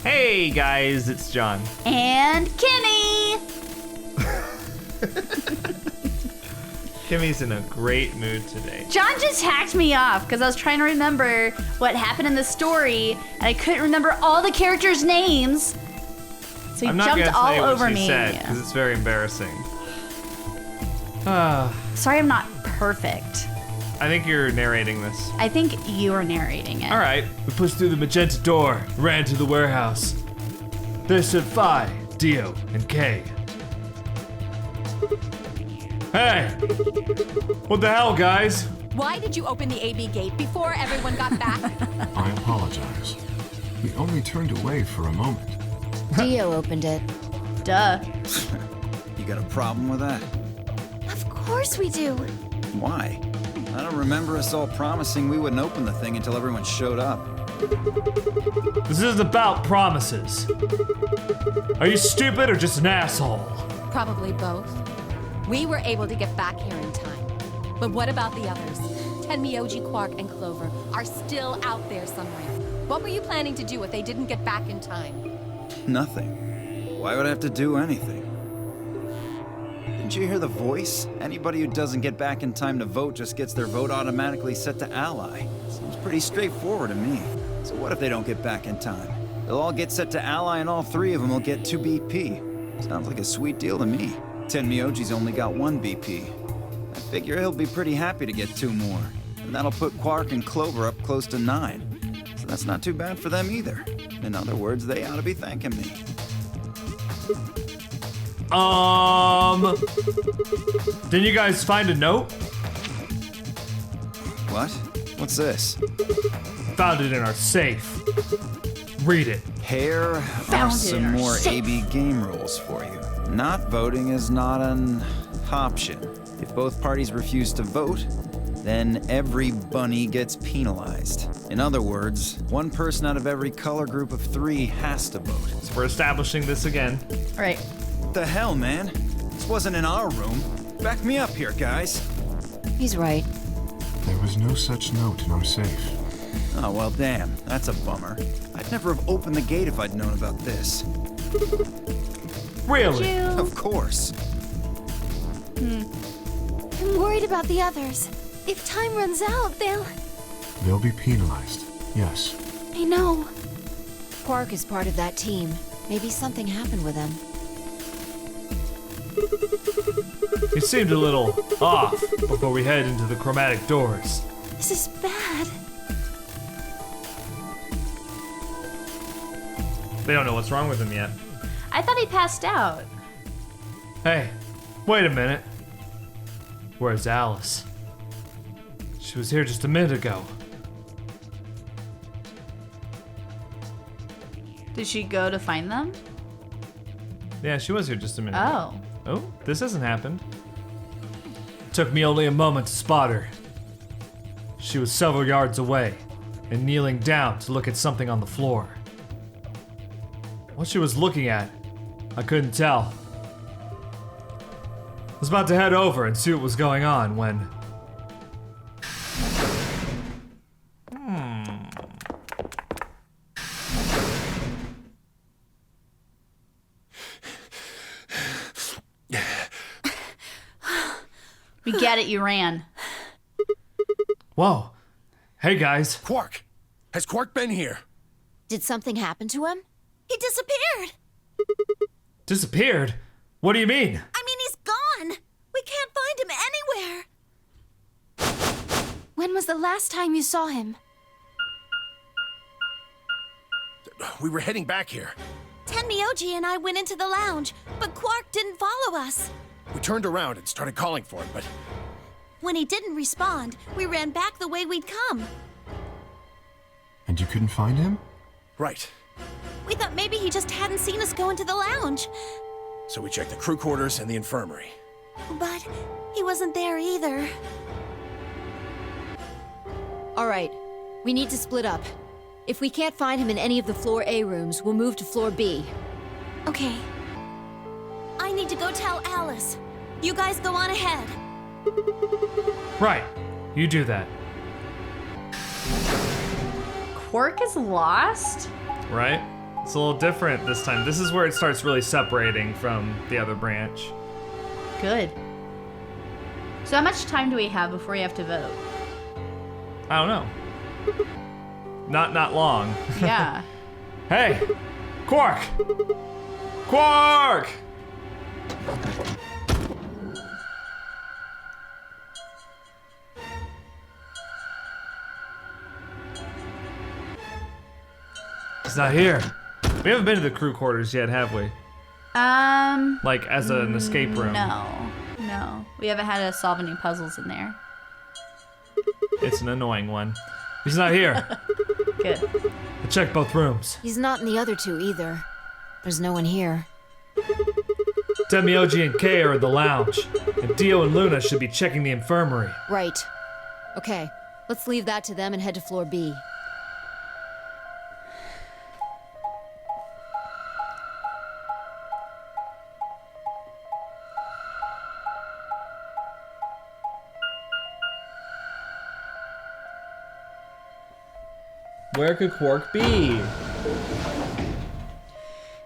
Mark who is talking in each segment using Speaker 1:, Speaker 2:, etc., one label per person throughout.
Speaker 1: Hey guys, it's John.
Speaker 2: And Kimmy!
Speaker 1: Kimmy's in a great mood today.
Speaker 2: John just hacked me off because I was trying to remember what happened in the story, and I couldn't remember all the characters' names. So he jumped all over me.
Speaker 1: Because it's very embarrassing.
Speaker 2: Sorry I'm not perfect.
Speaker 1: I think you're narrating this.
Speaker 2: I think you are narrating it.
Speaker 1: All right, we pushed through the magenta door, ran to the warehouse. There stood Phi, Dio, and Kay. Hey! What the hell, guys?
Speaker 3: Why did you open the AB gate before everyone got back?
Speaker 4: I apologize. We only turned away for a moment.
Speaker 5: Dio opened it.
Speaker 2: Duh.
Speaker 6: You got a problem with that?
Speaker 5: Of course we do.
Speaker 6: Why? I don't remember us all promising we wouldn't open the thing until everyone showed up.
Speaker 1: This isn't about promises. Are you stupid or just an asshole?
Speaker 3: Probably both. We were able to get back here in time. But what about the others? Tenmyoji, Quark, and Clover are still out there somewhere. What were you planning to do if they didn't get back in time?
Speaker 6: Nothing. Why would I have to do anything? Didn't you hear the voice? Anybody who doesn't get back in time to vote just gets their vote automatically set to ally. Seems pretty straightforward to me. So what if they don't get back in time? They'll all get set to ally and all three of them will get 2 BP. Sounds like a sweet deal to me. Tenmyoji's only got 1 BP. I figure he'll be pretty happy to get 2 more. And that'll put Quark and Clover up close to 9. So that's not too bad for them either. In other words, they ought to be thanking me.
Speaker 1: Didn't you guys find a note?
Speaker 6: What? What's this?
Speaker 1: Found it in our safe. Read it.
Speaker 6: Here are some more AB game rules for you. Not voting is not an option. If both parties refuse to vote, then every bunny gets penalized. In other words, 1 person out of every color group of 3 has to vote.
Speaker 1: So we're establishing this again.
Speaker 2: Right.
Speaker 6: What the hell, man? This wasn't in our room. Back me up here, guys.
Speaker 5: He's right.
Speaker 4: There was no such note in our safe.
Speaker 6: Oh, well, damn. That's a bummer. I'd never have opened the gate if I'd known about this.
Speaker 1: Really?
Speaker 6: Of course.
Speaker 5: I'm worried about the others. If time runs out,
Speaker 4: They'll be penalized, yes.
Speaker 5: I know. Quark is part of that team. Maybe something happened with him.
Speaker 1: You seemed a little off before we head into the chromatic doors.
Speaker 5: This is bad.
Speaker 1: They don't know what's wrong with him yet.
Speaker 2: I thought he passed out.
Speaker 1: Hey, wait a minute. Where's Alice? She was here just a minute ago.
Speaker 2: Did she go to find them?
Speaker 1: Yeah, she was here just a minute ago.
Speaker 2: Oh.
Speaker 1: Oh, this hasn't happened. Took me only a moment to spot her. She was several yards away and kneeling down to look at something on the floor. What she was looking at, I couldn't tell. I was about to head over and see what was going on when...
Speaker 2: We get it, you ran.
Speaker 1: Whoa. Hey, guys.
Speaker 7: Quark! Has Quark been here?
Speaker 5: Did something happen to him? He disappeared.
Speaker 1: Disappeared? What do you mean?
Speaker 5: I mean, he's gone. We can't find him anywhere. When was the last time you saw him?
Speaker 7: We were heading back here.
Speaker 5: Tenmyoji and I went into the lounge, but Quark didn't follow us.
Speaker 7: We turned around and started calling for him, but...
Speaker 5: When he didn't respond, we ran back the way we'd come.
Speaker 4: And you couldn't find him?
Speaker 7: Right.
Speaker 5: We thought maybe he just hadn't seen us go into the lounge.
Speaker 7: So we checked the crew quarters and the infirmary.
Speaker 5: But he wasn't there either. All right, we need to split up. If we can't find him in any of the Floor A rooms, we'll move to Floor B. Okay. I need to go tell Alice. You guys go on ahead.
Speaker 1: Right. You do that.
Speaker 2: Quark is lost?
Speaker 1: Right? It's a little different this time. This is where it starts really separating from the other branch.
Speaker 2: Good. So how much time do we have before we have to vote?
Speaker 1: I don't know. Not long.
Speaker 2: Yeah.
Speaker 1: Hey! Quark! Quark! He's not here. We haven't been to the crew quarters yet, have we? Like, as an escape room.
Speaker 2: No. We haven't had to solve any puzzles in there.
Speaker 1: It's an annoying one. He's not here.
Speaker 2: Good.
Speaker 1: I checked both rooms.
Speaker 5: He's not in the other two either. There's no one here.
Speaker 1: Demioji and Kay are in the lounge, and Dio and Luna should be checking the infirmary.
Speaker 5: Right. Okay, let's leave that to them and head to floor B.
Speaker 1: Where could Quark be?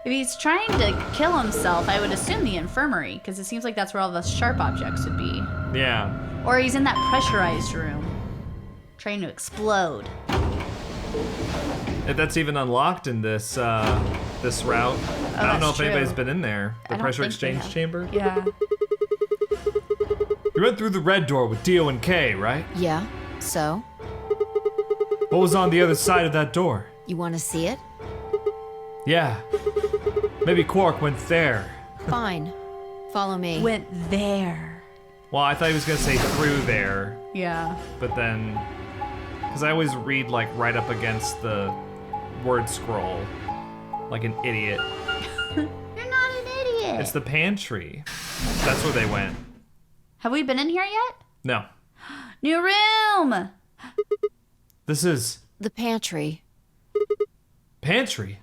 Speaker 2: If he's trying to kill himself, I would assume the infirmary, because it seems like that's where all the sharp objects would be.
Speaker 1: Yeah.
Speaker 2: Or he's in that pressurized room, trying to explode.
Speaker 1: If that's even unlocked in this this route. I don't know if anybody's been in there. The pressure exchange chamber?
Speaker 2: Yeah.
Speaker 1: You went through the red door with Dio and Kay, right?
Speaker 5: Yeah, so?
Speaker 1: What was on the other side of that door?
Speaker 5: You want to see it?
Speaker 1: Yeah. Maybe Quark went there.
Speaker 5: Fine. Follow me.
Speaker 2: Went there.
Speaker 1: Well, I thought he was gonna say through there,
Speaker 2: Yeah.
Speaker 1: but then, because I always read like right up against the word scroll, like an idiot.
Speaker 2: You're not an idiot.
Speaker 1: It's the pantry. That's where they went.
Speaker 2: Have we been in here yet?
Speaker 1: No.
Speaker 2: New room!
Speaker 1: This is
Speaker 5: The pantry.
Speaker 1: pantry.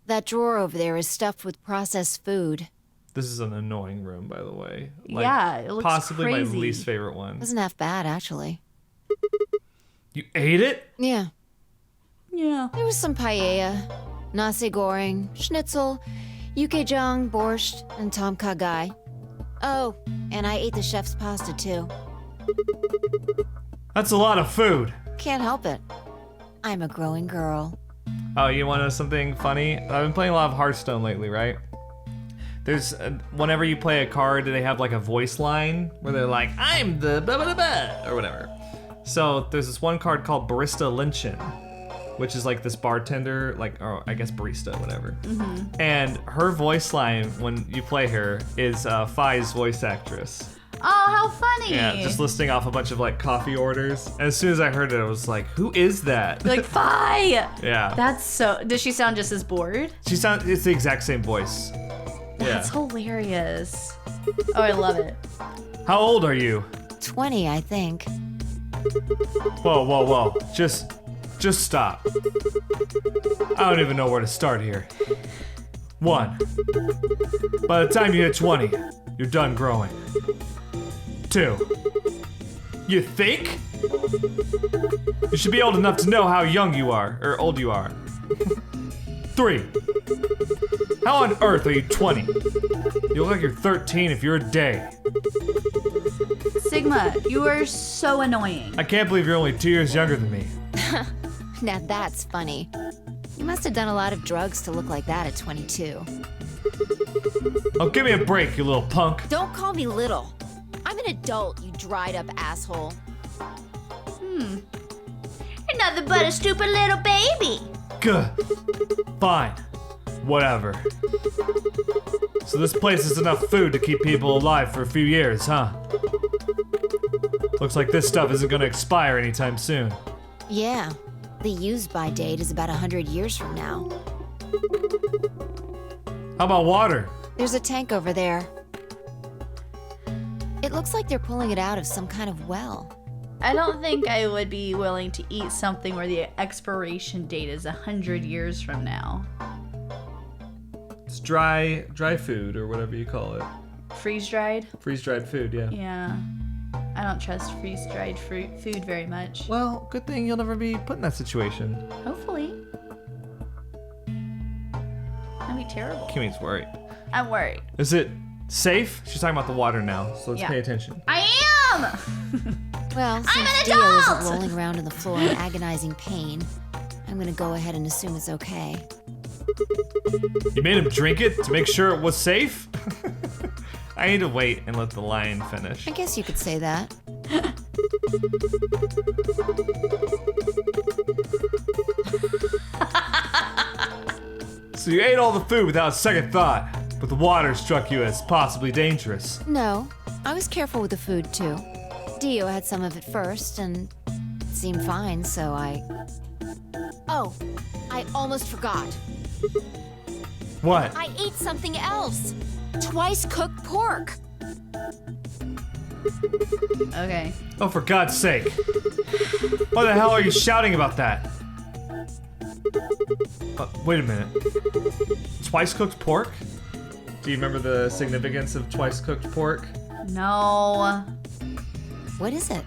Speaker 5: That drawer over there is stuffed with processed food.
Speaker 1: This is an annoying room, by the way.
Speaker 2: Yeah, it looks
Speaker 1: possibly
Speaker 2: crazy.
Speaker 1: my least favorite one.
Speaker 5: Wasn't half bad, actually.
Speaker 1: You ate it?
Speaker 5: Yeah.
Speaker 2: Yeah.
Speaker 5: There was some paella, nasi goreng, schnitzel, yukejang, borscht, and tom kha gai. Oh, and I ate the chef's pasta too.
Speaker 1: That's a lot of food.
Speaker 5: Can't help it. I'm a growing girl.
Speaker 1: Oh, you want to know something funny? I've been playing a lot of Hearthstone lately, right? There's, whenever you play a card, they have like a voice line where they're like, I'm the blah blah blah, or whatever. So there's this one card called Barista Lynchen, which is like this bartender, like, or I guess barista, whatever. Mm-hmm. And her voice line when you play her is Phi's voice actress.
Speaker 2: Oh, how funny.
Speaker 1: Yeah, just listing off a bunch of like coffee orders. And as soon as I heard it, I was like, who is that?
Speaker 2: Like, Phi!
Speaker 1: Yeah.
Speaker 2: That's so... Does she sound just as bored?
Speaker 1: It's the exact same voice.
Speaker 2: That's hilarious. Oh, I love it.
Speaker 1: How old are you?
Speaker 5: 20, I think.
Speaker 1: Whoa. Just stop. I don't even know where to start here. 1. By the time you hit 20, you're done growing. 2. You think? You should be old enough to know how young you are, or old you are. 3. How on earth are you 20? You look like you're 13 if you're a day.
Speaker 2: Sigma, you are so annoying.
Speaker 1: I can't believe you're only 2 years younger than me.
Speaker 5: Now that's funny. You must have done a lot of drugs to look like that at 22.
Speaker 1: Oh, give me a break, you little punk.
Speaker 5: Don't call me little. I'm an adult, you dried up asshole.
Speaker 2: You're nothing but a stupid little baby.
Speaker 1: Good. Fine. Whatever. So this place is enough food to keep people alive for a few years, huh? Looks like this stuff isn't gonna expire anytime soon.
Speaker 5: Yeah, the use-by date is about 100 years from now.
Speaker 1: How about water?
Speaker 5: There's a tank over there. It looks like they're pulling it out of some kind of well.
Speaker 2: I don't think I would be willing to eat something where the expiration date is 100 years from now.
Speaker 1: It's dry food or whatever you call it.
Speaker 2: Freeze-dried?
Speaker 1: Freeze-dried food, yeah.
Speaker 2: Yeah. I don't trust freeze-dried food very much.
Speaker 1: Well, good thing you'll never be put in that situation.
Speaker 2: Hopefully. be terrible.
Speaker 1: Kimmy's worried.
Speaker 2: I'm worried.
Speaker 1: Is it safe? She's talking about the water now, so let's
Speaker 2: Yeah.
Speaker 1: pay attention.
Speaker 2: I am!
Speaker 5: Well,
Speaker 2: I'm
Speaker 5: since
Speaker 2: an
Speaker 5: Dio isn't
Speaker 2: adult!
Speaker 5: rolling around on the floor in agonizing pain, I'm gonna go ahead and assume it's okay.
Speaker 1: You made him drink it to make sure it was safe? I need to wait and let the lion finish.
Speaker 5: I guess you could say that.
Speaker 1: So you ate all the food without a second thought, but the water struck you as possibly dangerous.
Speaker 5: No, I was careful with the food too. Dio had some of it first, and it seemed fine, so I... Oh, I almost forgot.
Speaker 1: What?
Speaker 5: I ate something else. Twice cooked pork.
Speaker 2: Okay.
Speaker 1: Oh, for God's sake. Why the hell are you shouting about that? Wait a minute. Twice cooked pork? Do you remember the significance of twice cooked pork?
Speaker 2: No.
Speaker 5: What is it?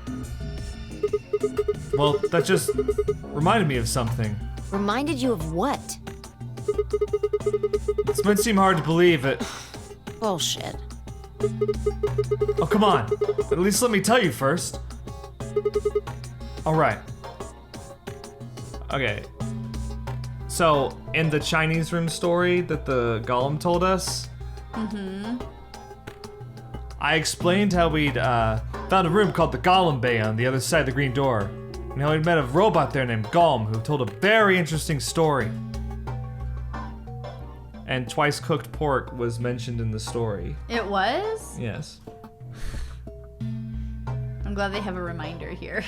Speaker 1: Well, that just reminded me of something.
Speaker 5: Reminded you of what?
Speaker 1: This might seem hard to believe it.
Speaker 5: Bullshit.
Speaker 1: Oh, come on. At least let me tell you first. All right. Okay. So, in the Chinese room story that the golem told us, I explained how we'd found a room called the Golem Bay on the other side of the green door, and how we'd met a robot there named Golem who told a very interesting story. And twice cooked pork was mentioned in the story.
Speaker 2: It was?
Speaker 1: Yes.
Speaker 2: I'm glad they have a reminder here.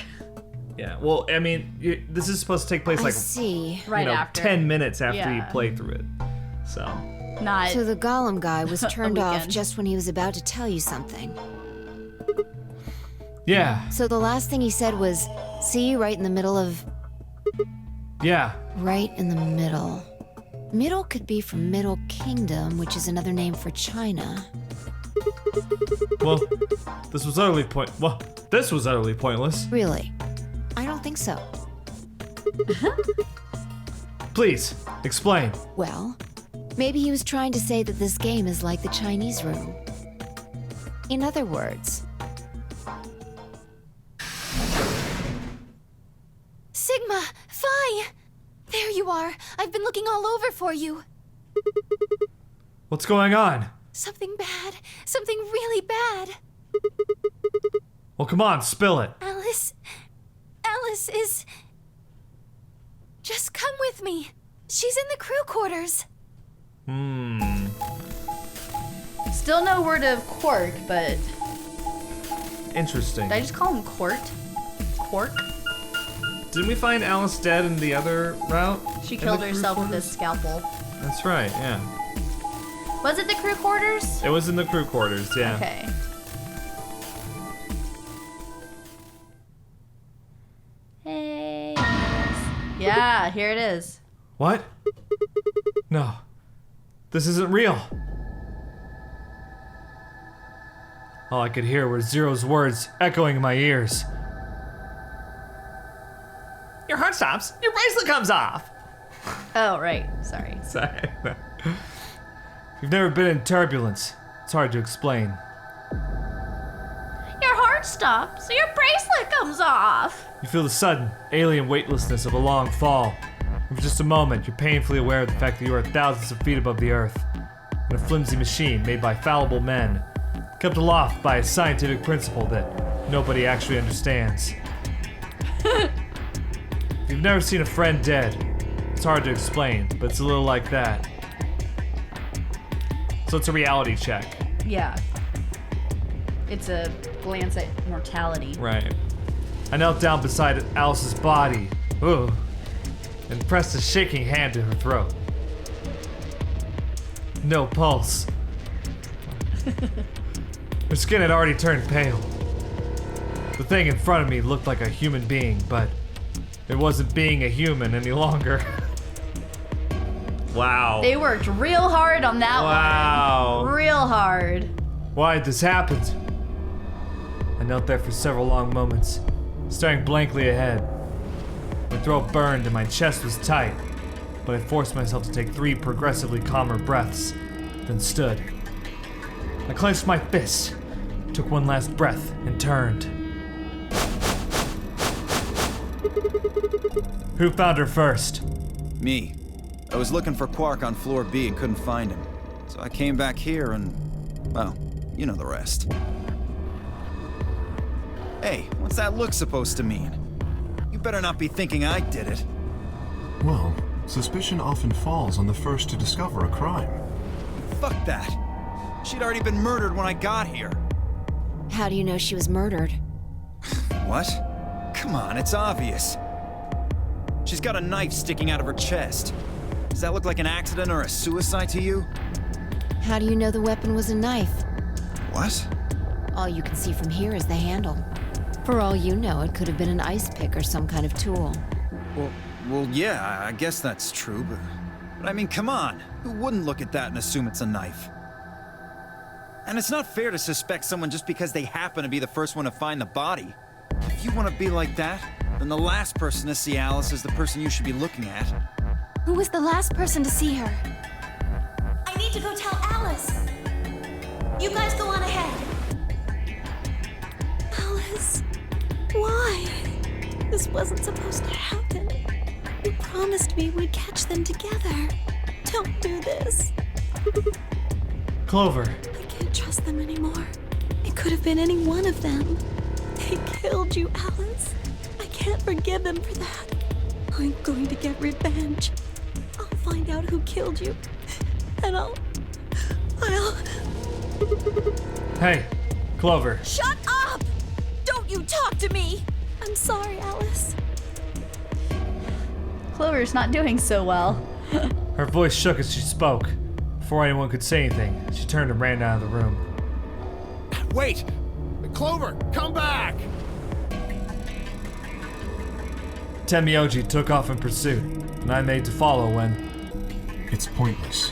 Speaker 1: Yeah, well, I mean, this is supposed to take place
Speaker 5: I
Speaker 1: like
Speaker 5: see.
Speaker 2: Right after.
Speaker 1: 10 minutes after you
Speaker 2: Yeah.
Speaker 1: play through it. So,
Speaker 2: Not.
Speaker 5: So the golem guy was turned off
Speaker 2: weekend.
Speaker 5: just when he was about to tell you something.
Speaker 1: yeah,
Speaker 5: So the last thing he said was, see you right in the middle of...
Speaker 1: yeah.
Speaker 5: Right in the middle. Middle could be from Middle Kingdom, which is another name for China.
Speaker 1: Well, this was utterly pointless.
Speaker 5: Really? I don't think so.
Speaker 1: Please, explain.
Speaker 5: Well, maybe he was trying to say that this game is like the Chinese room. In other words... Sigma! Phi! There you are! I've been looking all over for you!
Speaker 1: What's going on?
Speaker 5: Something bad. Something really bad.
Speaker 1: Well, come on, spill it.
Speaker 5: Alice is... Just come with me. She's in the crew quarters.
Speaker 2: Still no word of Quark, but
Speaker 1: Interesting.
Speaker 2: did I just call him Quart? Quark?
Speaker 1: Didn't we find Alice dead in the other route?
Speaker 2: She
Speaker 1: In
Speaker 2: killed
Speaker 1: the crew
Speaker 2: herself with a
Speaker 1: quarters?
Speaker 2: scalpel.
Speaker 1: That's right, yeah.
Speaker 2: Was it the crew quarters?
Speaker 1: It was in the crew quarters, yeah.
Speaker 2: Okay. Hey. Yeah, here it is.
Speaker 1: What? No. This isn't real. All I could hear were Zero's words echoing in my ears. Your heart stops. Your bracelet comes off.
Speaker 2: Oh, right. Sorry.
Speaker 1: Sorry. If you've never been in turbulence, it's hard to explain.
Speaker 2: Your heart stops, so your bracelet comes off.
Speaker 1: You feel the sudden, alien weightlessness of a long fall. And for just a moment, you're painfully aware of the fact that you are thousands of feet above the earth, in a flimsy machine made by fallible men, kept aloft by a scientific principle that nobody actually understands. If you've never seen a friend dead, it's hard to explain, but it's a little like that. So it's a reality check.
Speaker 2: Yeah. It's a glance at mortality.
Speaker 1: Right. I knelt down beside Alice's body, ooh, and pressed a shaking hand to her throat. No pulse. Her skin had already turned pale. The thing in front of me looked like a human being, but it wasn't being a human any longer. Wow.
Speaker 2: They worked real hard on that
Speaker 1: Wow.
Speaker 2: one. Real hard.
Speaker 1: Why had this happened? I knelt there for several long moments, staring blankly ahead. My throat burned and my chest was tight. but I forced myself to take 3 progressively calmer breaths, then stood. I clenched my fist, took one last breath, and turned. Who found her first?
Speaker 6: Me. I was looking for Quark on floor B and couldn't find him. So I came back here and, well, you know the rest. Hey, what's that look supposed to mean? You better not be thinking I did it.
Speaker 4: Well, suspicion often falls on the first to discover a crime.
Speaker 6: Fuck that. She'd already been murdered when I got here.
Speaker 5: How do you know she was murdered?
Speaker 6: What? Come on, it's obvious. She's got a knife sticking out of her chest. Does that look like an accident or a suicide to you?
Speaker 5: How do you know the weapon was a knife?
Speaker 6: What?
Speaker 5: All you can see from here is the handle. For all you know, it could have been an ice pick or some kind of tool.
Speaker 6: Well, yeah, I guess that's true, but I mean, come on. Who wouldn't look at that and assume it's a knife? And it's not fair to suspect someone just because they happen to be the first one to find the body. If you want to be like that, then the last person to see Alice is the person you should be looking at.
Speaker 5: Who was the last person to see her?
Speaker 8: I need to go tell Alice. You guys go on ahead. Alice, why? This wasn't supposed to happen. You promised me we'd catch them together. Don't do this.
Speaker 1: Clover.
Speaker 8: I can't trust them anymore. It could have been any one of them. They killed you, Alice. I can't forgive them for that. I'm going to get revenge. I'll find out who killed you. And I'll...
Speaker 1: Hey, Clover.
Speaker 8: Shut up! Don't you talk to me! I'm sorry, Alice.
Speaker 2: Clover's not doing so well.
Speaker 1: Her voice shook as she spoke. Before anyone could say anything, she turned and ran out of the room.
Speaker 7: Wait! Clover, come back!
Speaker 1: Tenmyoji took off in pursuit, and I made to follow when...
Speaker 4: It's pointless.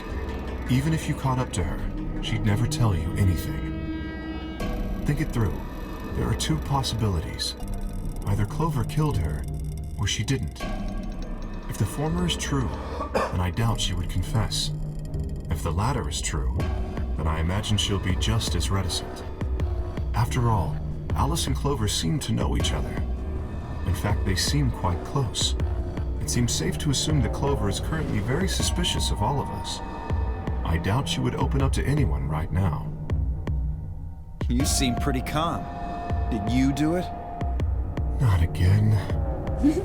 Speaker 4: Even if you caught up to her, she'd never tell you anything. Think it through. There are 2 possibilities. Either Clover killed her, or she didn't. If the former is true, then I doubt she would confess. If the latter is true, then I imagine she'll be just as reticent. After all, Alice and Clover seem to know each other. In fact, they seem quite close. It seems safe to assume that Clover is currently very suspicious of all of us. I doubt she would open up to anyone right now.
Speaker 6: You seem pretty calm. Did you do it?
Speaker 4: Not again.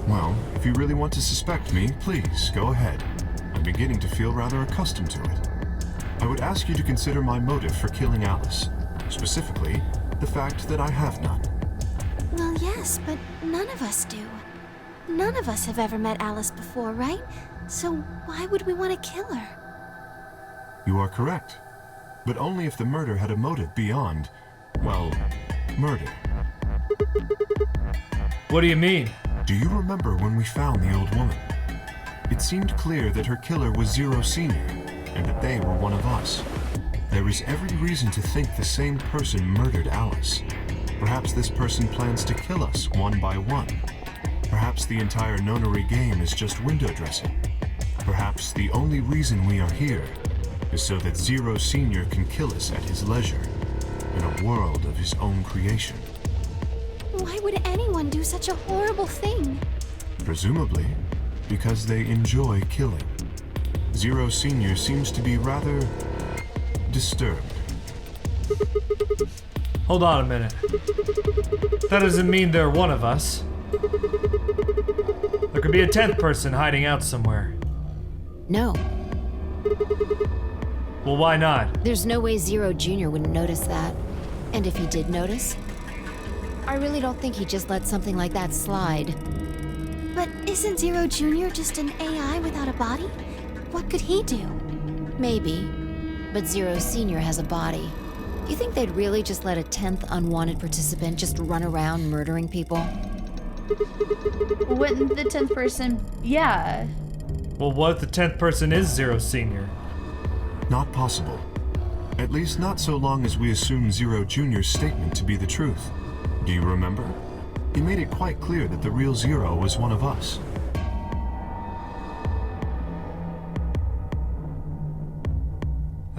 Speaker 4: Well, if you really want to suspect me, please, go ahead. I'm beginning to feel rather accustomed to it. I would ask you to consider my motive for killing Alice. Specifically, the fact that I have none.
Speaker 8: Well, yes, but none of us do. None of us have ever met Alice before, right? So why would we want to kill her?
Speaker 4: You are correct. But only if the murder had a motive beyond, well, murder.
Speaker 1: What do you mean?
Speaker 4: Do you remember when we found the old woman? It seemed clear that her killer was Zero Senior, and that they were one of us. There is every reason to think the same person murdered Alice. Perhaps this person plans to kill us one by one. Perhaps the entire nonary game is just window dressing. Perhaps the only reason we are here is so that Zero Senior can kill us at his leisure, in a world of his own creation.
Speaker 8: Why would anyone do such a horrible thing?
Speaker 4: Presumably, because they enjoy killing. Zero Senior seems to be rather disturbed.
Speaker 1: Hold on a minute. That doesn't mean they're one of us. There could be a 10th person hiding out somewhere.
Speaker 5: No.
Speaker 1: Well, why not?
Speaker 5: There's no way Zero Jr. wouldn't notice that. And if he did notice, I really don't think he'd just let something like that slide.
Speaker 8: But isn't Zero Jr. just an AI without a body? What could he do?
Speaker 5: Maybe. But Zero Senior has a body. Do you think they'd really just let a 10th unwanted participant just run around murdering people?
Speaker 2: Wouldn't the 10th person... Yeah.
Speaker 1: Well, what if the 10th person is Zero Senior?
Speaker 4: Not possible. At least not so long as we assume Zero Jr.'s statement to be the truth. Do you remember? He made it quite clear that the real Zero was one of us.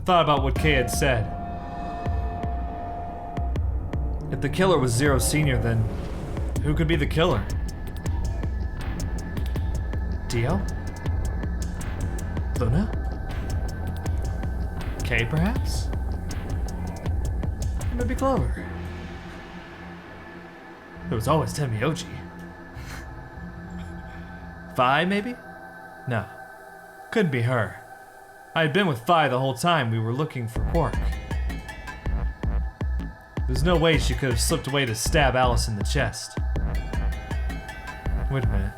Speaker 1: I thought about what Kay had said. If the killer was Zero Senior, then who could be the killer? Dio? Luna? Kay, perhaps? Or maybe Clover? There was always Tenmyoji. Fi, maybe? No. Couldn't be her. I had been with Fi the whole time we were looking for Quark. There's no way she could have slipped away to stab Alice in the chest. Wait a minute.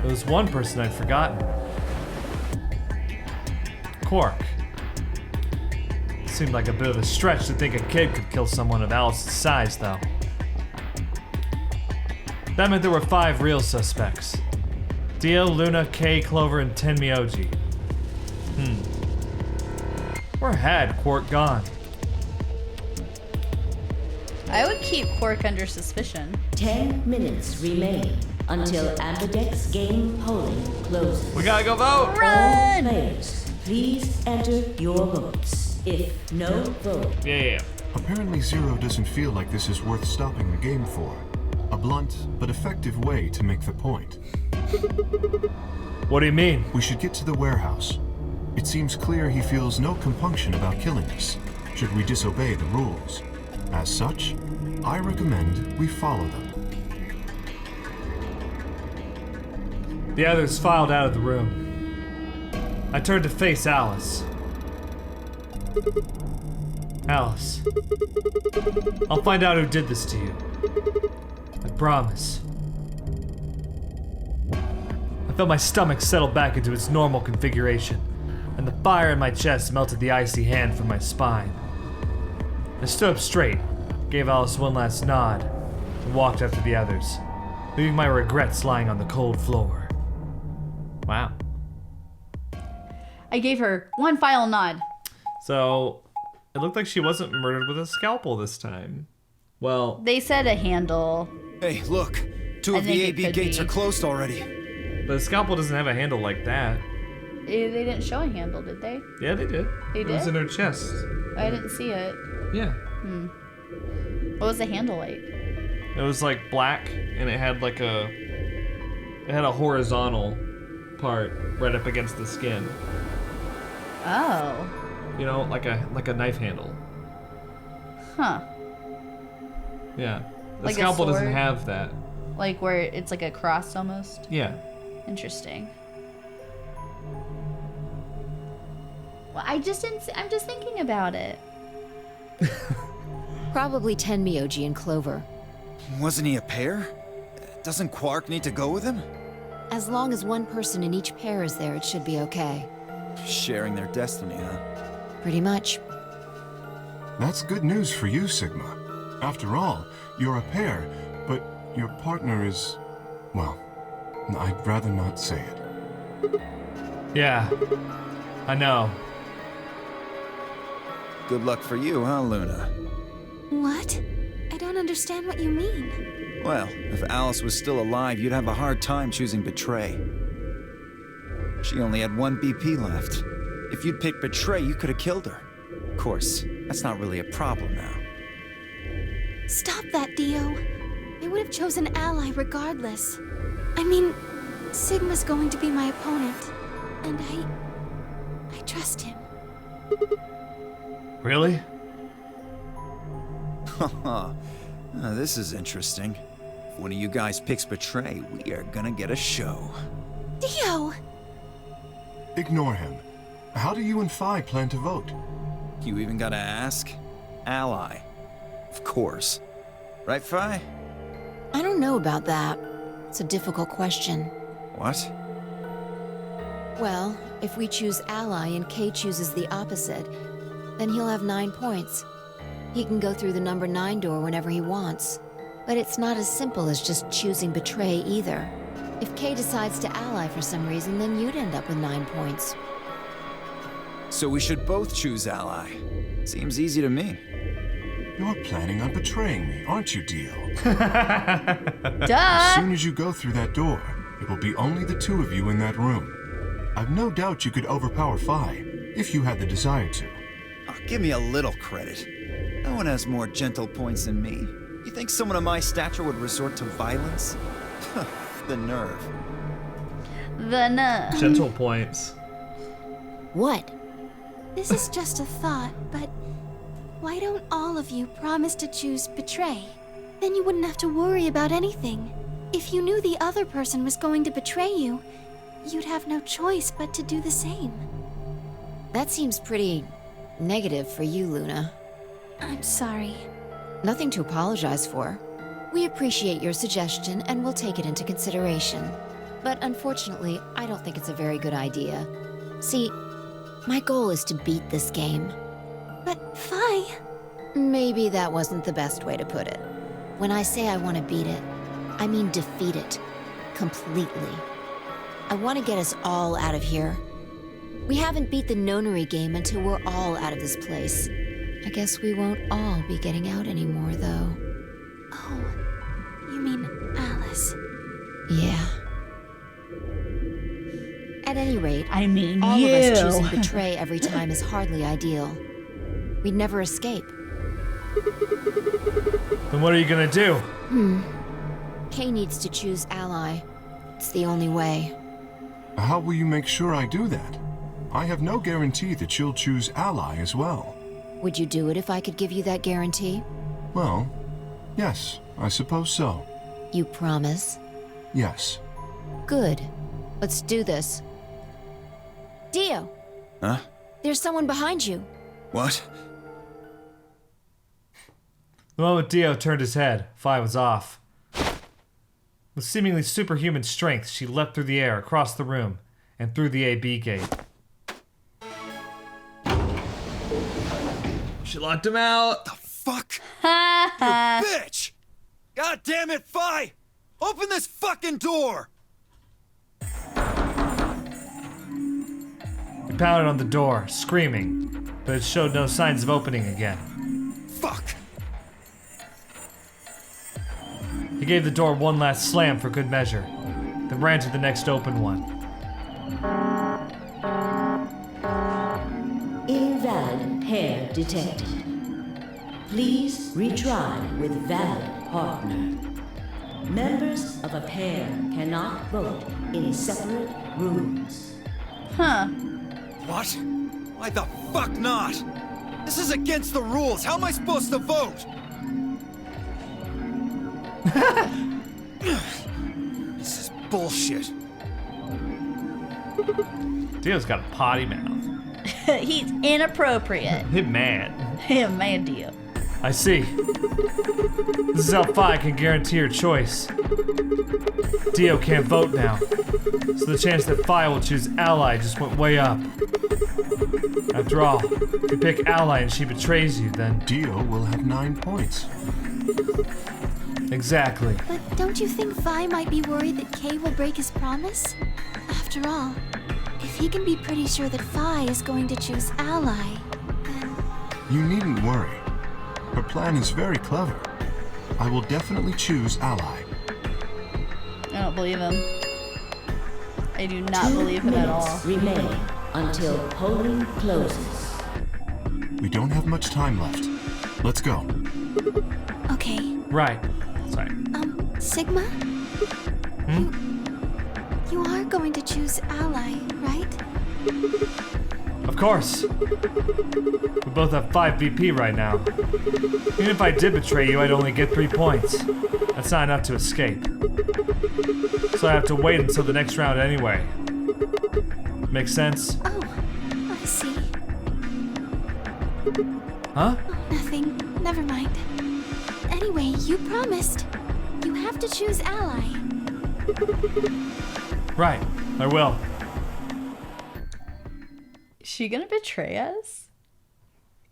Speaker 1: There was one person I'd forgotten. Quark. Seemed like a bit of a stretch to think a kid could kill someone of Alice's size, though. That meant there were 5 real suspects. Dio, Luna, Kay, Clover, and Tenmyoji. Where had Quark gone?
Speaker 2: I would keep Quark under suspicion.
Speaker 9: 10 minutes remain until Ambidex game polling closes.
Speaker 1: We gotta go vote!
Speaker 9: All
Speaker 2: Run!
Speaker 9: players, please enter your votes. If no vote,
Speaker 1: Yeah.
Speaker 4: Apparently Zero doesn't feel like this is worth stopping the game for. A blunt but effective way to make the point.
Speaker 1: What do you mean?
Speaker 4: We should get to the warehouse. It seems clear he feels no compunction about killing us, should we disobey the rules. As such, I recommend we follow them.
Speaker 1: The others filed out of the room. I turned to face Alice. Alice. I'll find out who did this to you. I promise. I felt my stomach settle back into its normal configuration, and the fire in my chest melted the icy hand from my spine. I stood up straight, gave Alice one last nod, and walked after the others, leaving my regrets lying on the cold floor. Wow.
Speaker 2: I gave her one final nod.
Speaker 1: So, it looked like she wasn't murdered with a scalpel this time. Well,
Speaker 2: They said a handle.
Speaker 6: Hey, look. 2
Speaker 2: I
Speaker 6: of
Speaker 2: think
Speaker 6: the
Speaker 2: it
Speaker 6: AB
Speaker 2: could
Speaker 6: gates
Speaker 2: be.
Speaker 6: are closed already.
Speaker 1: the scalpel doesn't have a handle like that.
Speaker 2: They didn't show a handle, did they?
Speaker 1: Yeah, they did.
Speaker 2: They
Speaker 1: It was
Speaker 2: did?
Speaker 1: in her chest.
Speaker 2: I didn't see it.
Speaker 1: Yeah.
Speaker 2: What was the handle like?
Speaker 1: It was like black, and it had like a horizontal part right up against the skin.
Speaker 2: Oh.
Speaker 1: You know, like a knife handle.
Speaker 2: Huh.
Speaker 1: Yeah. The
Speaker 2: Like a
Speaker 1: scalpel doesn't
Speaker 2: sword?
Speaker 1: have that.
Speaker 2: Like where it's like a cross almost?
Speaker 1: Yeah.
Speaker 2: Interesting. Well, I'm just thinking about it.
Speaker 5: Probably Tenmyoji and Clover.
Speaker 6: Wasn't he a pair? Doesn't Quark need to go with him?
Speaker 5: As long as one person in each pair is there, it should be okay.
Speaker 6: Sharing their destiny, huh?
Speaker 5: Pretty much.
Speaker 4: That's good news for you, Sigma. After all, you're a pair, but your partner is... well, I'd rather not say it.
Speaker 1: Yeah. I know.
Speaker 6: Good luck for you, huh, Luna?
Speaker 8: What? I don't understand what you mean.
Speaker 6: Well, if Alice was still alive, you'd have a hard time choosing Betray. She only had 1 BP left. If you'd picked Betray, you could have killed her. Of course, that's not really a problem now.
Speaker 8: Stop that, Dio. I would have chosen Ally regardless. I mean, Sigma's going to be my opponent, and I trust him.
Speaker 1: Really?
Speaker 6: Haha. This is interesting. If one of you guys picks Betray, we are gonna get a show.
Speaker 8: Dio!
Speaker 4: Ignore him. How do you and Phi plan to vote?
Speaker 6: You even gotta ask? Ally. Of course. Right, Phi?
Speaker 5: I don't know about that. It's a difficult question.
Speaker 6: What?
Speaker 5: Well, if we choose Ally and Kay chooses the opposite, then he'll have 9 points. He can go through the number 9 door whenever he wants. But it's not as simple as just choosing Betray either. If Kay decides to ally for some reason, then you'd end up with 9 points.
Speaker 6: So we should both choose Ally. Seems easy to me.
Speaker 4: You're planning on betraying me, aren't you, Dio?
Speaker 2: Duh!
Speaker 4: As soon as you go through that door, it will be only the 2 of you in that room. I've no doubt you could overpower Phi, if you had the desire to.
Speaker 6: Oh, give me a little credit. No one has more gentle points than me. You think someone of my stature would resort to violence? The nerve.
Speaker 2: The nerve.
Speaker 1: Gentle points.
Speaker 5: What?
Speaker 8: This is just a thought, but why don't all of you promise to choose betray? Then you wouldn't have to worry about anything. If you knew the other person was going to betray you, you'd have no choice but to do the same.
Speaker 5: That seems pretty negative for you, Luna.
Speaker 8: I'm sorry.
Speaker 5: Nothing to apologize for. We appreciate your suggestion and we'll take it into consideration. But unfortunately, I don't think it's a very good idea. See, my goal is to beat this game.
Speaker 8: But Fi...
Speaker 5: Maybe that wasn't the best way to put it. When I say I want to beat it, I mean defeat it. Completely. I want to get us all out of here. We haven't beat the nonary game until we're all out of this place. I guess we won't all be getting out anymore, though.
Speaker 8: Oh, you mean Alice?
Speaker 5: Yeah. At any rate,
Speaker 2: I mean,
Speaker 5: all
Speaker 2: you.
Speaker 5: of us choosing betray every time is hardly ideal. We'd never escape.
Speaker 1: Then what are you gonna do?
Speaker 5: Kay needs to choose ally. It's the only way.
Speaker 4: How will you make sure I do that? I have no guarantee that she'll choose ally as well.
Speaker 5: Would you do it if I could give you that guarantee?
Speaker 4: Well, yes, I suppose so.
Speaker 5: You promise?
Speaker 4: Yes.
Speaker 5: Good. Let's do this. Dio!
Speaker 6: Huh?
Speaker 5: There's someone behind you.
Speaker 6: What?
Speaker 1: The moment Dio turned his head, Fi was off. With seemingly superhuman strength, she leapt through the air, across the room, and through the AB gate. She locked him out.
Speaker 6: The fuck? You bitch! God damn it, Fi! Open this fucking door!
Speaker 1: He pounded on the door, screaming, but it showed no signs of opening again.
Speaker 6: Fuck!
Speaker 1: He gave the door one last slam for good measure, then ran to the next open one.
Speaker 9: Invalid pair detected. Please retry with valid partner. Members of a pair cannot vote in separate rooms.
Speaker 2: Huh.
Speaker 6: What? Why the fuck not? This is against the rules. How am I supposed to vote? This is bullshit.
Speaker 1: Dio's got a potty mouth.
Speaker 2: He's inappropriate.
Speaker 1: Hit man.
Speaker 2: Him, man, Dio.
Speaker 1: I see. This is how Fi can guarantee her choice. Dio can't vote now, so the chance that Fi will choose ally just went way up. After all, if you pick ally and she betrays you, then...
Speaker 4: Dio will have 9 points.
Speaker 1: Exactly.
Speaker 8: But don't you think Vi might be worried that Kay will break his promise? After all, if he can be pretty sure that Vi is going to choose ally, then...
Speaker 4: You needn't worry. Her plan is very clever. I will definitely choose ally.
Speaker 2: I don't believe him. I do not believe him at all.
Speaker 9: Remain until polling closes.
Speaker 4: We don't have much time left. Let's go.
Speaker 8: Okay.
Speaker 1: Right. Sorry.
Speaker 8: Sigma? You are going to choose ally, right?
Speaker 1: Of course. We both have 5 VP right now. Even if I did betray you, I'd only get 3 points. That's not enough to escape. So I have to wait until the next round anyway. Make sense?
Speaker 8: Oh, I see.
Speaker 1: Huh?
Speaker 8: Nothing. Never mind. Anyway, you promised. You have to choose ally.
Speaker 1: Right. I will.
Speaker 2: Is she gonna betray us?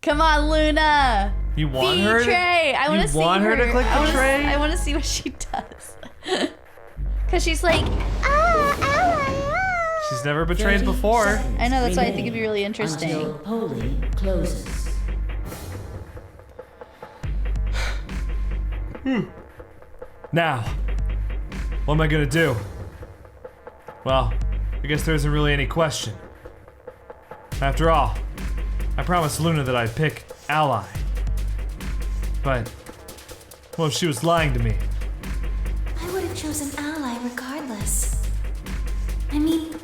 Speaker 2: Come on, Luna!
Speaker 1: You want her to...
Speaker 2: Betray! I wanna see her.
Speaker 1: You want her to click betray?
Speaker 2: I wanna see what she does. Cause she's like, ally, ah.
Speaker 1: She's never betrayed
Speaker 9: 30
Speaker 1: before.
Speaker 9: seconds
Speaker 2: I know, that's why I think
Speaker 9: remain
Speaker 2: it'd be really interesting.
Speaker 9: Until polling closes.
Speaker 1: Now, what am I gonna do? Well, I guess there isn't really any question. After all, I promised Luna that I'd pick ally. But, well, she was lying to me.
Speaker 8: I would have chosen ally regardless. I mean,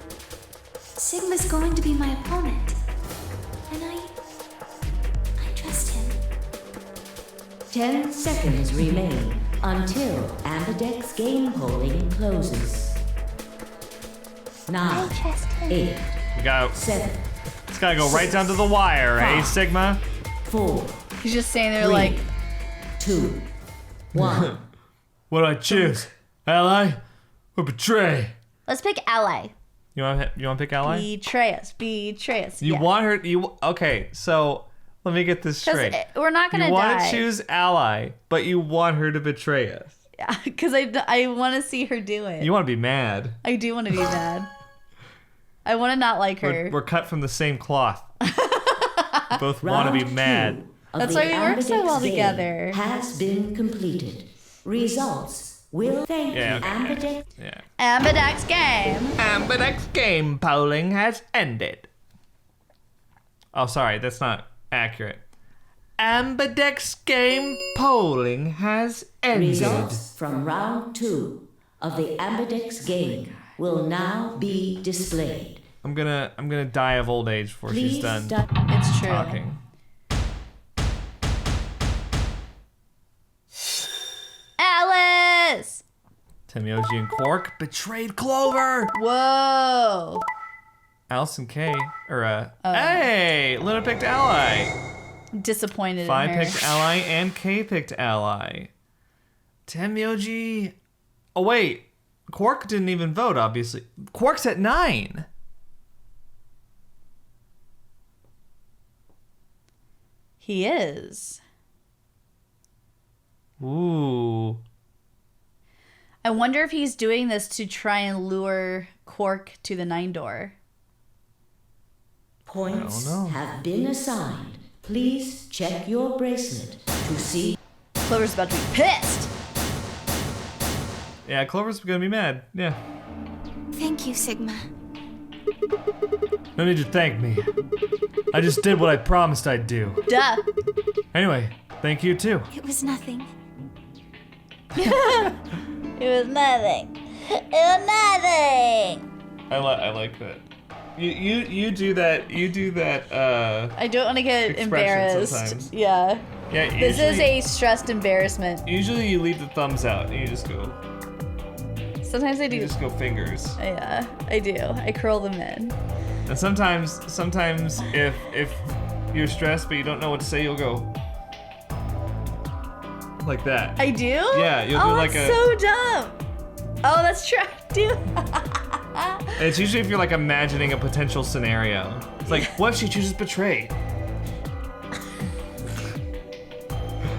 Speaker 8: Sigma's going to be my opponent. And I trust him.
Speaker 9: 10 seconds remain until Ambidex game polling closes. 9, 8,
Speaker 1: We got
Speaker 9: 7,
Speaker 1: it's gotta go right down to the wire, eh, Sigma?
Speaker 9: 4,
Speaker 2: He's just saying there
Speaker 9: 3,
Speaker 2: like,
Speaker 9: 2, 1.
Speaker 1: What do I choose? Ally or betray?
Speaker 2: let's pick ally.
Speaker 1: You want to pick ally?
Speaker 2: Betray us.
Speaker 1: You want her? Okay, so let me get this straight.
Speaker 2: We're not gonna
Speaker 1: You want
Speaker 2: die.
Speaker 1: to choose ally, but you want her to betray us.
Speaker 2: Yeah, because I want to see her do it.
Speaker 1: You want to be mad.
Speaker 2: I do want to be mad. I want to not like her.
Speaker 1: We're cut from the same cloth. Both want to be
Speaker 9: Round
Speaker 1: mad.
Speaker 9: 2 of
Speaker 2: That's
Speaker 9: the
Speaker 2: why we work so
Speaker 9: Ambidex
Speaker 2: well
Speaker 9: game
Speaker 2: together.
Speaker 9: Has been completed. Results will thank
Speaker 1: Yeah,
Speaker 9: you,
Speaker 1: okay,
Speaker 9: Ambidex.
Speaker 1: Yeah.
Speaker 2: Ambidex game.
Speaker 1: Ambidex game polling has ended. Oh, sorry, that's not accurate. Ambidex game polling has ended.
Speaker 9: Results from round 2 of the Ambidex game will now be displayed.
Speaker 1: I'm gonna die of old age before
Speaker 9: Please
Speaker 1: she's done
Speaker 2: It's true.
Speaker 1: talking.
Speaker 2: Alice.
Speaker 1: Temyoji and Quark betrayed Clover.
Speaker 2: Whoa.
Speaker 1: Alice and Kay, hey, Luna picked ally.
Speaker 2: Disappointed
Speaker 1: Fi
Speaker 2: in her.
Speaker 1: picked ally and Kay picked ally. Temyoji. Oh wait, Quark didn't even vote. Obviously, Quark's at 9.
Speaker 2: He is.
Speaker 1: Ooh.
Speaker 2: I wonder if he's doing this to try and lure Quark to the 9 door.
Speaker 9: Points
Speaker 1: know.
Speaker 9: have been assigned. Please check your bracelet to see.
Speaker 2: Clover's about to be pissed.
Speaker 1: Yeah, Clover's gonna be mad. Yeah.
Speaker 8: Thank you, Sigma.
Speaker 1: No need to thank me. I just did what I promised I'd do.
Speaker 2: Duh.
Speaker 1: Anyway, thank you too.
Speaker 8: It was nothing.
Speaker 2: It was nothing. It was nothing.
Speaker 1: I like that. You do that. You do that.
Speaker 2: I don't want to get
Speaker 1: Expression
Speaker 2: embarrassed.
Speaker 1: sometimes.
Speaker 2: Yeah.
Speaker 1: Yeah.
Speaker 2: This is a stressed embarrassment.
Speaker 1: Usually you leave the thumbs out and you just go.
Speaker 2: Sometimes I do.
Speaker 1: You just go fingers.
Speaker 2: Yeah, I do. I curl them in.
Speaker 1: And sometimes if you're stressed but you don't know what to say, you'll go like that.
Speaker 2: I do?
Speaker 1: Yeah, you'll do like
Speaker 2: that's
Speaker 1: a-
Speaker 2: so dumb. Oh, that's true. I do.
Speaker 1: And it's usually if you're like imagining a potential scenario. It's like, what if she chooses betray?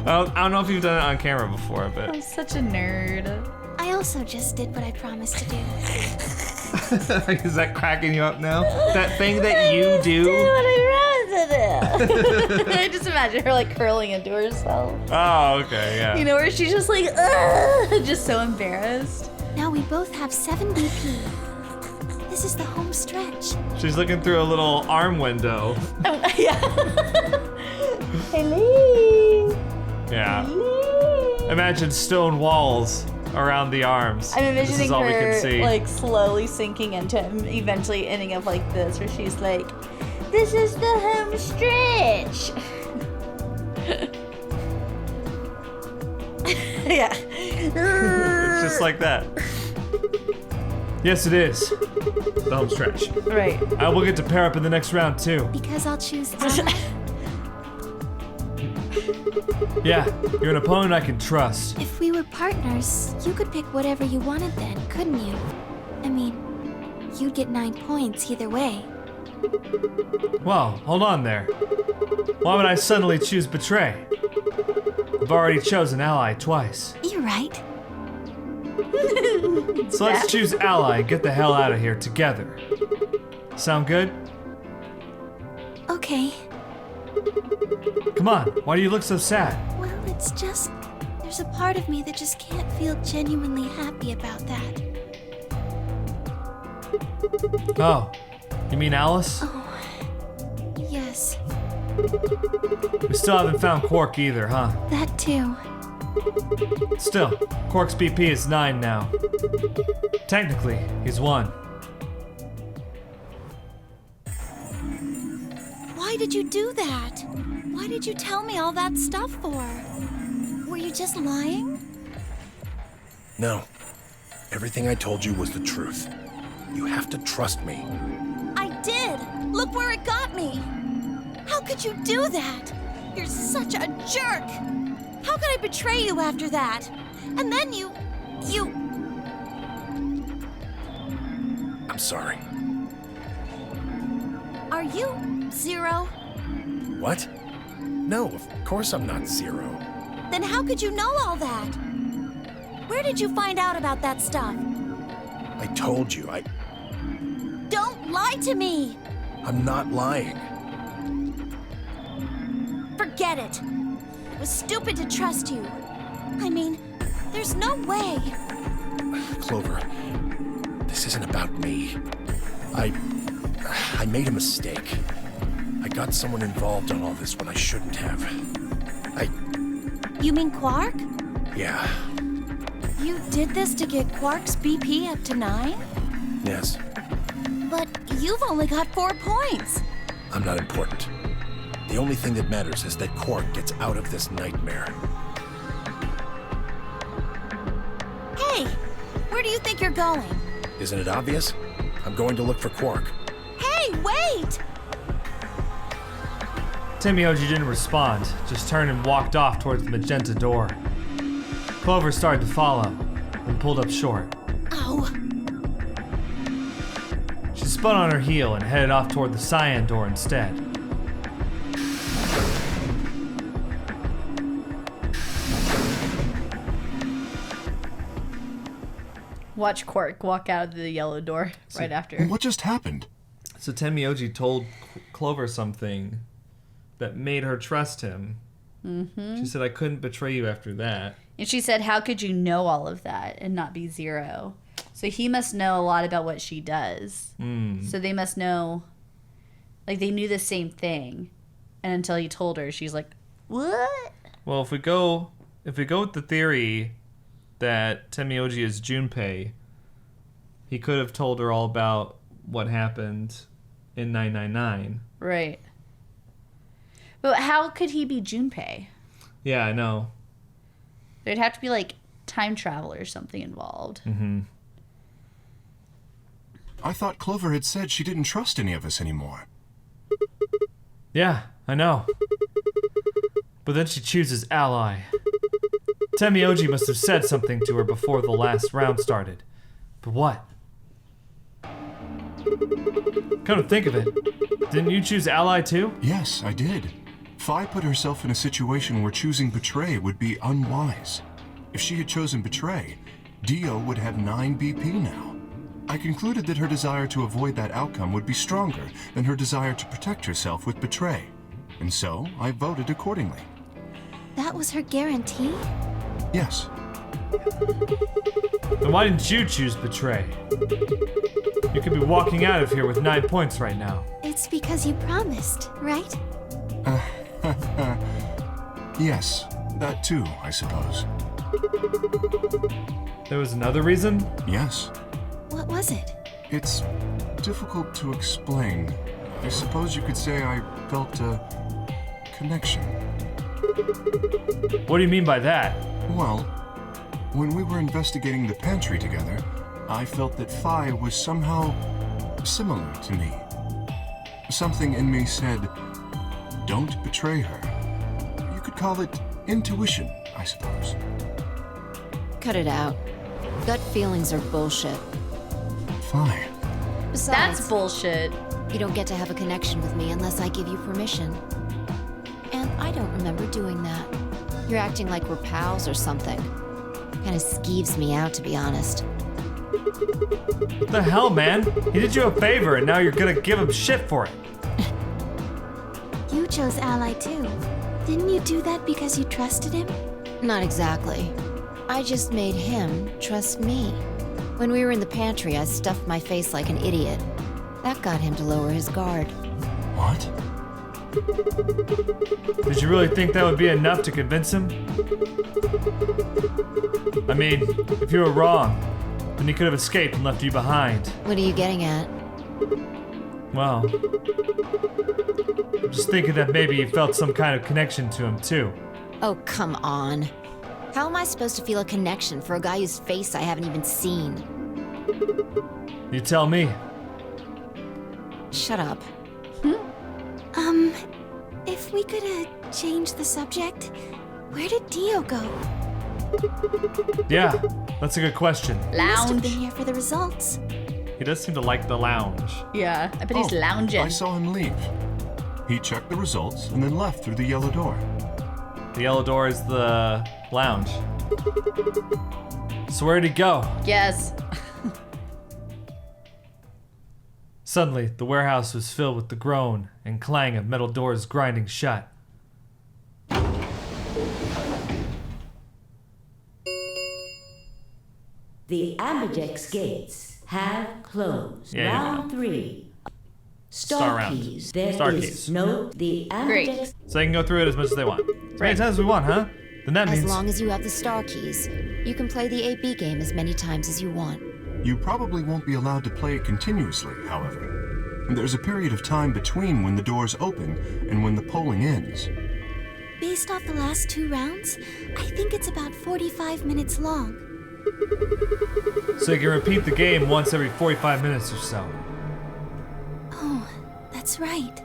Speaker 1: I don't know if you've done it on camera before, but
Speaker 2: I'm such a nerd.
Speaker 8: I also just did what I promised to do.
Speaker 1: is that cracking you up now? That thing that you do?
Speaker 2: What I promised to do. I just imagine her like curling into herself.
Speaker 1: Oh, okay, yeah.
Speaker 2: You know, where she's just like, ugh, just so embarrassed.
Speaker 8: Now we both have 7 BP. This is the home stretch.
Speaker 1: She's looking through a little arm window.
Speaker 2: Yeah. Hello.
Speaker 1: Yeah. Imagine stone walls around the arms.
Speaker 2: I'm
Speaker 1: This
Speaker 2: envisioning
Speaker 1: is all we can
Speaker 2: her
Speaker 1: see.
Speaker 2: like slowly sinking into him, eventually ending up like this, where she's like, "This is the home stretch." Yeah.
Speaker 1: It's just like that. Yes, it is. The home stretch.
Speaker 2: Right.
Speaker 1: I will get to pair up in the next round too.
Speaker 8: Because I'll choose ally.
Speaker 1: Yeah, you're an opponent I can trust.
Speaker 8: If we were partners, you could pick whatever you wanted then, couldn't you? I mean, you'd get 9 points either way.
Speaker 1: Well, hold on there. Why would I suddenly choose betray? I've already chosen ally twice.
Speaker 8: You're right.
Speaker 1: So let's choose ally and get the hell out of here together. Sound good?
Speaker 8: Okay.
Speaker 1: Come on, why do you look so sad?
Speaker 8: Well, it's just... there's a part of me that just can't feel genuinely happy about that.
Speaker 1: Oh, you mean Alice?
Speaker 8: Yes,
Speaker 1: We still haven't found Quark either, huh?
Speaker 8: that too.
Speaker 1: Still, Quark's BP is 9 now. Technically, he's 1.
Speaker 8: Why did you do that? Why did you tell me all that stuff for? Were you just lying?
Speaker 7: No. Everything I told you was the truth. You have to trust me.
Speaker 8: I did! Look where it got me! How could you do that? You're such a jerk! How could I betray you after that? And then you...
Speaker 7: I'm sorry.
Speaker 8: Are you Zero?
Speaker 7: What? No, of course I'm not Zero.
Speaker 8: Then how could you know all that? Where did you find out about that stuff?
Speaker 7: I told you,
Speaker 8: Don't lie to me!
Speaker 7: I'm not lying.
Speaker 8: Forget it. It was stupid to trust you. I mean, there's no way.
Speaker 7: Clover, this isn't about me. I made a mistake. I got someone involved on all this when I shouldn't have.
Speaker 8: You mean Quark?
Speaker 7: Yeah,
Speaker 8: You did this to get Quark's BP up to 9?
Speaker 7: yes,
Speaker 8: But you've only got 4 points.
Speaker 7: I'm not important. The only thing that matters is that Quark gets out of this nightmare.
Speaker 8: Hey, where do you think you're going?
Speaker 7: Isn't it obvious? I'm going to look for Quark.
Speaker 8: Hey, wait!
Speaker 1: Timioji didn't respond, just turned and walked off towards the magenta door. Clover started to follow, then pulled up short.
Speaker 8: Oh,
Speaker 1: She spun on her heel and headed off toward the cyan door instead.
Speaker 2: Watch Quark walk out of the yellow door right after.
Speaker 4: What just happened?
Speaker 1: So Tenmyoji told Clover something that made her trust him. Mm-hmm. She said, I couldn't betray you after that.
Speaker 2: And she said, how could you know all of that and not be Zero? So he must know a lot about what she does. So they must know, like they knew the same thing. And until he told her, she's like, what?
Speaker 1: Well, if we go with the theory that Tenmyoji is Junpei, he could have told her all about what happened in 999.
Speaker 2: Right. But how could he be Junpei?
Speaker 1: Yeah, I know.
Speaker 2: There'd have to be like time travel or something involved.
Speaker 1: Mm-hmm.
Speaker 4: I thought Clover had said she didn't trust any of us anymore.
Speaker 1: Yeah, I know. But then she chooses ally. Tenmyoji must have said something to her before the last round started. But what? Come to think of it, didn't you choose ally too?
Speaker 4: Yes, I did. Fi put herself in a situation where choosing betray would be unwise. If she had chosen betray, Dio would have 9 BP now. I concluded that her desire to avoid that outcome would be stronger than her desire to protect herself with betray. And so, I voted accordingly.
Speaker 8: that was her guarantee?
Speaker 4: Yes.
Speaker 1: Then why didn't you choose betray? You could be walking out of here with 9 points right now.
Speaker 8: It's because you promised, right?
Speaker 4: Yes, that too, I suppose.
Speaker 1: There was another reason?
Speaker 4: Yes.
Speaker 8: What was it?
Speaker 4: It's difficult to explain. I suppose you could say I felt a connection.
Speaker 1: What do you mean by that?
Speaker 4: Well, when we were investigating the pantry together, I felt that Fi was somehow similar to me. Something in me said, don't betray her. You could call it intuition, I suppose.
Speaker 5: Cut it out. Gut feelings are bullshit.
Speaker 4: Fi.
Speaker 5: Besides,
Speaker 2: That's bullshit.
Speaker 5: you don't get to have a connection with me unless I give you permission. And I don't remember doing that. You're acting like we're pals or something. Kinda skeeves me out, to be honest.
Speaker 1: What the hell, man? He did you a favor and now you're gonna give him shit for it.
Speaker 8: You chose Ally too. Didn't you do that because you trusted him?
Speaker 5: Not exactly. I just made him trust me. When we were in the pantry, I stuffed my face like an idiot. That got him to lower his guard.
Speaker 4: What?
Speaker 1: Did you really think that would be enough to convince him? I mean, if you were wrong, then he could have escaped and left you behind.
Speaker 5: What are you getting at?
Speaker 1: Well, I'm just thinking that maybe you felt some kind of connection to him too.
Speaker 5: Oh, come on. How am I supposed to feel a connection for a guy whose face I haven't even seen?
Speaker 1: You tell me.
Speaker 5: Shut up.
Speaker 8: If we could, change the subject, where did Dio go?
Speaker 1: Yeah, that's a good question.
Speaker 8: Must have
Speaker 2: Lounge.
Speaker 8: been here for the results.
Speaker 1: He does seem to like the lounge.
Speaker 2: Yeah, I bet he's lounging.
Speaker 4: I saw him leave. He checked the results and then left through the yellow door.
Speaker 1: The yellow door is the lounge. So where'd he go?
Speaker 2: Yes.
Speaker 1: Suddenly, the warehouse was filled with the groan and clang of metal doors grinding shut.
Speaker 9: The Ambidex gates have closed.
Speaker 1: Yeah, you
Speaker 9: Round 3.
Speaker 1: Star
Speaker 9: Star
Speaker 1: round.
Speaker 9: keys. There
Speaker 1: Star
Speaker 9: is
Speaker 1: keys.
Speaker 9: no the
Speaker 2: Great.
Speaker 9: Ambidex.
Speaker 1: So they can go through it as much as they want. As many
Speaker 2: Right.
Speaker 1: times as we want, huh? Then that
Speaker 5: As
Speaker 1: means...
Speaker 5: long as you have the star keys, you can play the AB game as many times as you want.
Speaker 4: You probably won't be allowed to play it continuously, however. There's a period of time between when the doors open and when the polling ends.
Speaker 8: Based off the last 2 rounds, I think it's about 45 minutes long.
Speaker 1: So you can repeat the game once every 45 minutes or so.
Speaker 8: Oh, that's right.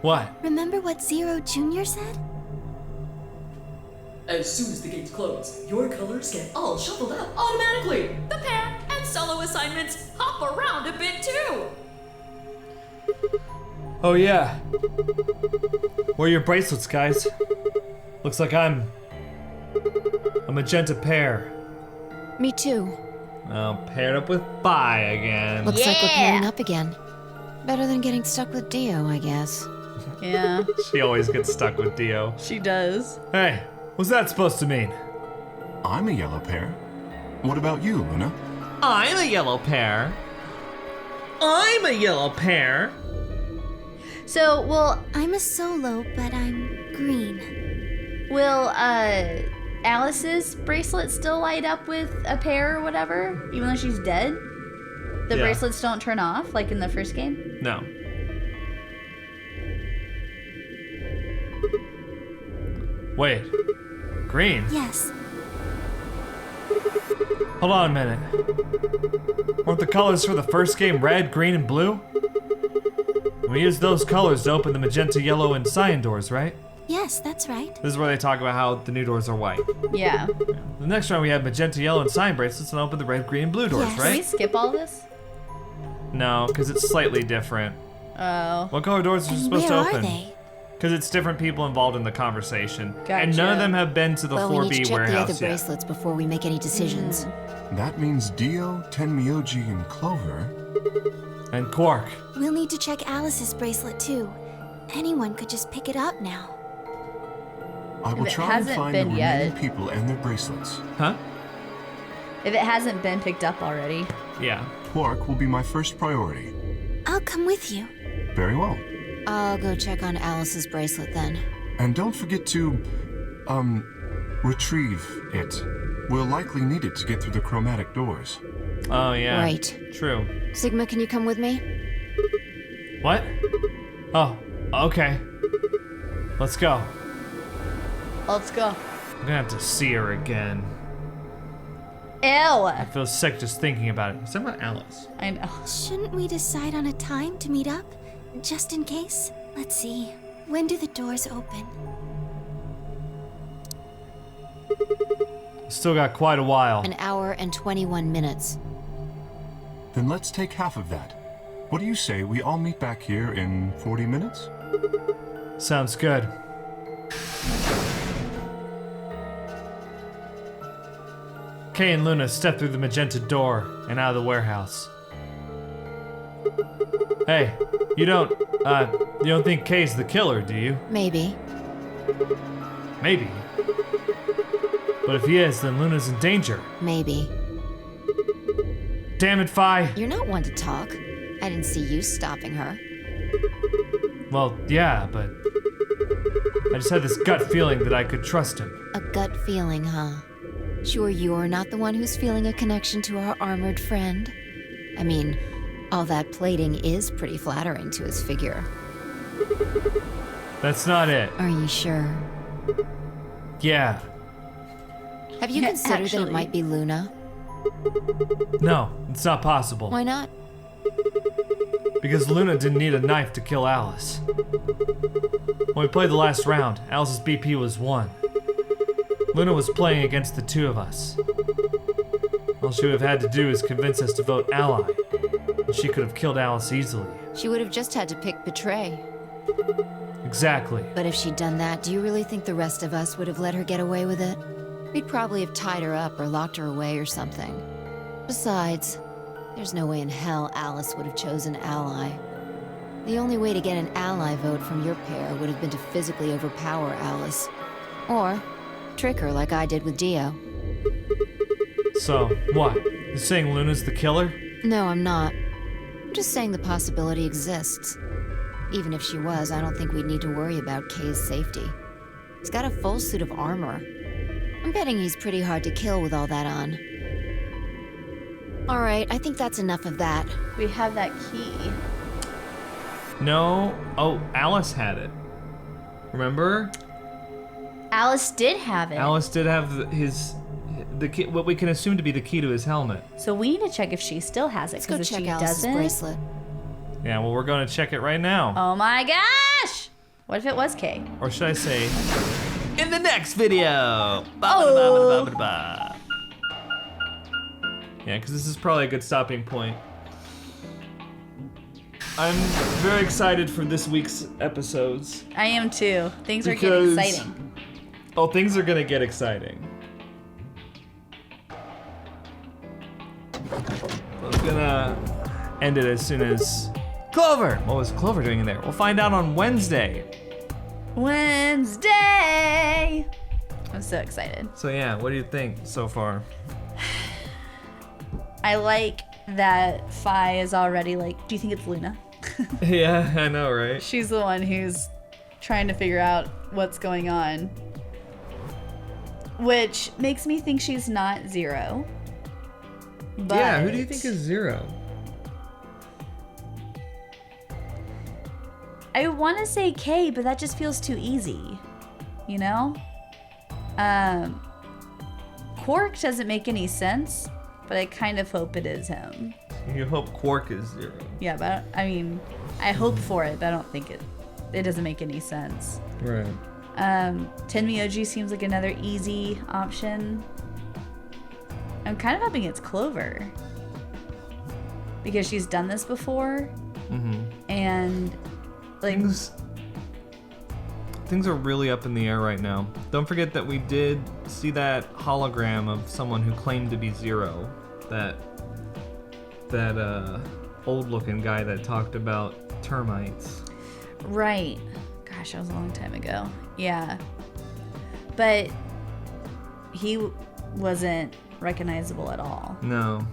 Speaker 1: What?
Speaker 8: Remember what Zero Jr. said?
Speaker 10: As soon as the gates close, your colors get all shuffled up automatically. The pair and solo assignments hop around a bit too.
Speaker 1: Oh yeah. Where are your bracelets, guys? Looks like I'm a magenta pair.
Speaker 5: Me too.
Speaker 1: Oh, paired up with Pi again.
Speaker 5: Looks like we're
Speaker 2: Yeah.
Speaker 5: pairing up again. Better than getting stuck with Dio, I guess.
Speaker 2: Yeah,
Speaker 1: She always gets stuck with Dio.
Speaker 2: she does.
Speaker 1: Hey, what's that supposed to mean?
Speaker 4: I'm a yellow pair. What about you, Luna?
Speaker 1: I'm a yellow pair. I'm a yellow pair.
Speaker 2: So,
Speaker 8: I'm a solo, but I'm green.
Speaker 2: will Alice's bracelet still light up with a pair or whatever, even though she's dead? The
Speaker 1: Yeah.
Speaker 2: bracelets don't turn off like in the first game?
Speaker 1: No. Wait. Green?
Speaker 8: Yes.
Speaker 1: Hold on a minute. Weren't the colors for the first game red, green, and blue? We used those colors to open the magenta, yellow, and cyan doors, right?
Speaker 8: Yes, that's right.
Speaker 1: This is where they talk about how the new doors are white.
Speaker 2: Yeah.
Speaker 1: The next round we have magenta, yellow, and cyan bracelets and open the red, green, and blue doors,
Speaker 8: Yes.
Speaker 2: Can we
Speaker 1: right?
Speaker 2: skip all this?
Speaker 1: No, because it's slightly different.
Speaker 2: Oh.
Speaker 1: What color doors are
Speaker 8: And
Speaker 1: supposed
Speaker 8: where
Speaker 1: to
Speaker 8: are
Speaker 1: open?
Speaker 8: they?
Speaker 1: Because it's different people involved in the conversation. And none
Speaker 2: Gotcha.
Speaker 1: of them have been to the
Speaker 5: Well, we need to
Speaker 1: 4B
Speaker 5: check the other
Speaker 1: warehouse yet.
Speaker 5: bracelets before we make any decisions.
Speaker 4: That means Dio, Tenmyoji, and Clover.
Speaker 1: And Quark.
Speaker 8: We'll need to check Alice's bracelet too. Anyone could just pick it up now.
Speaker 4: I will
Speaker 2: it
Speaker 4: try and
Speaker 2: hasn't
Speaker 4: find the
Speaker 2: been
Speaker 4: remaining
Speaker 2: yet.
Speaker 4: people and their bracelets.
Speaker 1: Huh?
Speaker 2: If it hasn't been picked up already.
Speaker 1: Yeah.
Speaker 4: Quark will be my first priority.
Speaker 8: I'll come with you.
Speaker 4: Very well.
Speaker 5: I'll go check on Alice's bracelet then.
Speaker 4: And don't forget to, retrieve it. We'll likely need it to get through the chromatic doors.
Speaker 1: Oh, yeah.
Speaker 5: Right.
Speaker 1: True.
Speaker 5: Sigma, can you come with me?
Speaker 1: What? Oh, okay. Let's go.
Speaker 2: Let's go.
Speaker 1: I'm gonna have to see her again.
Speaker 2: Ew.
Speaker 1: I feel sick just thinking about it. Is that about Alice?
Speaker 2: I know.
Speaker 8: Shouldn't we decide on a time to meet up? Just in case? Let's see. When do the doors open?
Speaker 1: Still got quite a while.
Speaker 5: An hour and 21 minutes.
Speaker 4: Then let's take half of that. What do you say we all meet back here in 40 minutes?
Speaker 1: Sounds good. Kay and Luna step through the magenta door and out of the warehouse. Hey, you don't think Kay's the killer, do you?
Speaker 5: Maybe.
Speaker 1: Maybe. But if he is, then Luna's in danger.
Speaker 5: Maybe.
Speaker 1: Damn it, Fi.
Speaker 5: You're not one to talk. I didn't see you stopping her.
Speaker 1: Well, yeah, but I just had this gut feeling that I could trust him.
Speaker 5: A gut feeling, huh? Sure you're not the one who's feeling a connection to our armored friend? I mean, all that plating is pretty flattering to his figure.
Speaker 1: That's not it.
Speaker 5: Are you sure?
Speaker 1: Yeah.
Speaker 5: Have you considered that it might be Luna?
Speaker 1: No, it's not possible.
Speaker 5: Why not?
Speaker 1: Because Luna didn't need a knife to kill Alice. When we played the last round, Alice's BP was 1. Luna was playing against the two of us. All she would have had to do is convince us to vote ally. And she could have killed Alice easily.
Speaker 5: She would have just had to pick betray.
Speaker 1: Exactly.
Speaker 5: But if she'd done that, do you really think the rest of us would have let her get away with it? We'd probably have tied her up or locked her away or something. Besides, there's no way in hell Alice would have chosen ally. The only way to get an ally vote from your pair would have been to physically overpower Alice. Or trick her like I did with Dio.
Speaker 1: So, what? You're saying Luna's the killer?
Speaker 5: No, I'm not. I'm just saying the possibility exists. Even if she was, I don't think we'd need to worry about Kay's safety. He's got a full suit of armor. I'm betting he's pretty hard to kill with all that on. Alright, I think that's enough of that.
Speaker 2: We have that key.
Speaker 1: No. Oh, Alice had it. Remember?
Speaker 2: Alice did have it.
Speaker 1: Alice did have the key, what we can assume to be the key to his helmet.
Speaker 2: So we need to check if she still has it.
Speaker 5: Let's go
Speaker 2: Because if
Speaker 5: check
Speaker 2: she
Speaker 5: Alice's
Speaker 2: doesn't,
Speaker 5: bracelet.
Speaker 1: Yeah, well, we're going to check it right now.
Speaker 2: oh my gosh! What if it was Kay?
Speaker 1: Or should I say, in the next video.
Speaker 2: Oh.
Speaker 1: Yeah, because this is probably a good stopping point. I'm very excited for this week's episodes.
Speaker 2: I am too. Things are
Speaker 1: Because-
Speaker 2: getting exciting.
Speaker 1: Oh, things are gonna get exciting. I'm gonna end it as soon as Clover. What was Clover doing in there? We'll find out on Wednesday.
Speaker 2: Wednesday! I'm so excited.
Speaker 1: So yeah, what do you think so far?
Speaker 2: I like that Fi is already like, do you think it's Luna?
Speaker 1: Yeah, I know, right?
Speaker 2: She's the one who's trying to figure out what's going on. Which makes me think she's not Zero. But
Speaker 1: Yeah, who do you think is Zero?
Speaker 2: I want to say Kay, but that just feels too easy. You know? Quark doesn't make any sense, but I kind of hope it is him.
Speaker 1: You hope Quark is Zero.
Speaker 2: Yeah, but I mean, I hope for it, but I don't think it doesn't make any sense.
Speaker 1: Right.
Speaker 2: Tenmyoji seems like another easy option. I'm kind of hoping it's Clover. Because she's done this before.
Speaker 1: Mm-hmm.
Speaker 2: And like
Speaker 1: Things are really up in the air right now. Don't forget that we did see that hologram of someone who claimed to be Zero. That old looking guy that talked about termites.
Speaker 2: Right. Gosh, that was a long time ago. Yeah. But he wasn't recognizable at all.
Speaker 1: No.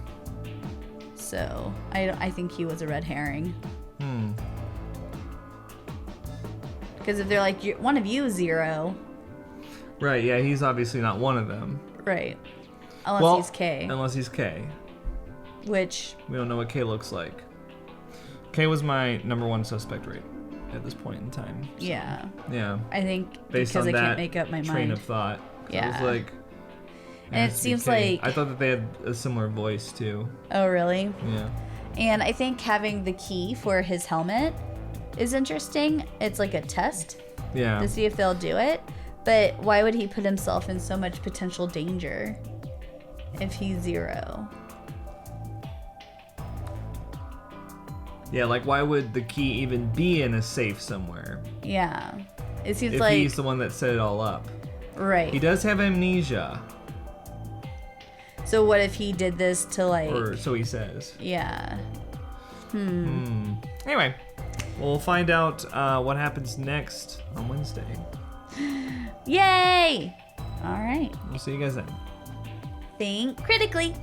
Speaker 2: So I think he was a red herring. Because if they're like, one of you is Zero.
Speaker 1: Right, yeah, he's obviously not one of them.
Speaker 2: Right. Unless he's K.
Speaker 1: Unless he's K.
Speaker 2: Which...
Speaker 1: We don't know what K looks like. K was my number one suspect rate at this point in time. So,
Speaker 2: yeah.
Speaker 1: Yeah.
Speaker 2: I think
Speaker 1: based
Speaker 2: because
Speaker 1: on
Speaker 2: I
Speaker 1: that
Speaker 2: can't make up my
Speaker 1: train
Speaker 2: mind.
Speaker 1: of thought.
Speaker 2: Yeah.
Speaker 1: I was like...
Speaker 2: And it seems like...
Speaker 1: I thought that they had a similar voice, too.
Speaker 2: Oh, really?
Speaker 1: Yeah.
Speaker 2: And I think having the key for his helmet is interesting. It's like a test
Speaker 1: Yeah.
Speaker 2: to see if they'll do it. But why would he put himself in so much potential danger if he's Zero?
Speaker 1: Yeah, like why would the key even be in a safe somewhere?
Speaker 2: Yeah. It seems
Speaker 1: if
Speaker 2: like...
Speaker 1: he's the one that set it all up.
Speaker 2: Right.
Speaker 1: He does have amnesia.
Speaker 2: So what if he did this to like...
Speaker 1: Or so he says.
Speaker 2: Yeah.
Speaker 1: Anyway, we'll find out what happens next on Wednesday.
Speaker 2: Yay! All right.
Speaker 1: We'll see you guys then.
Speaker 2: Think critically.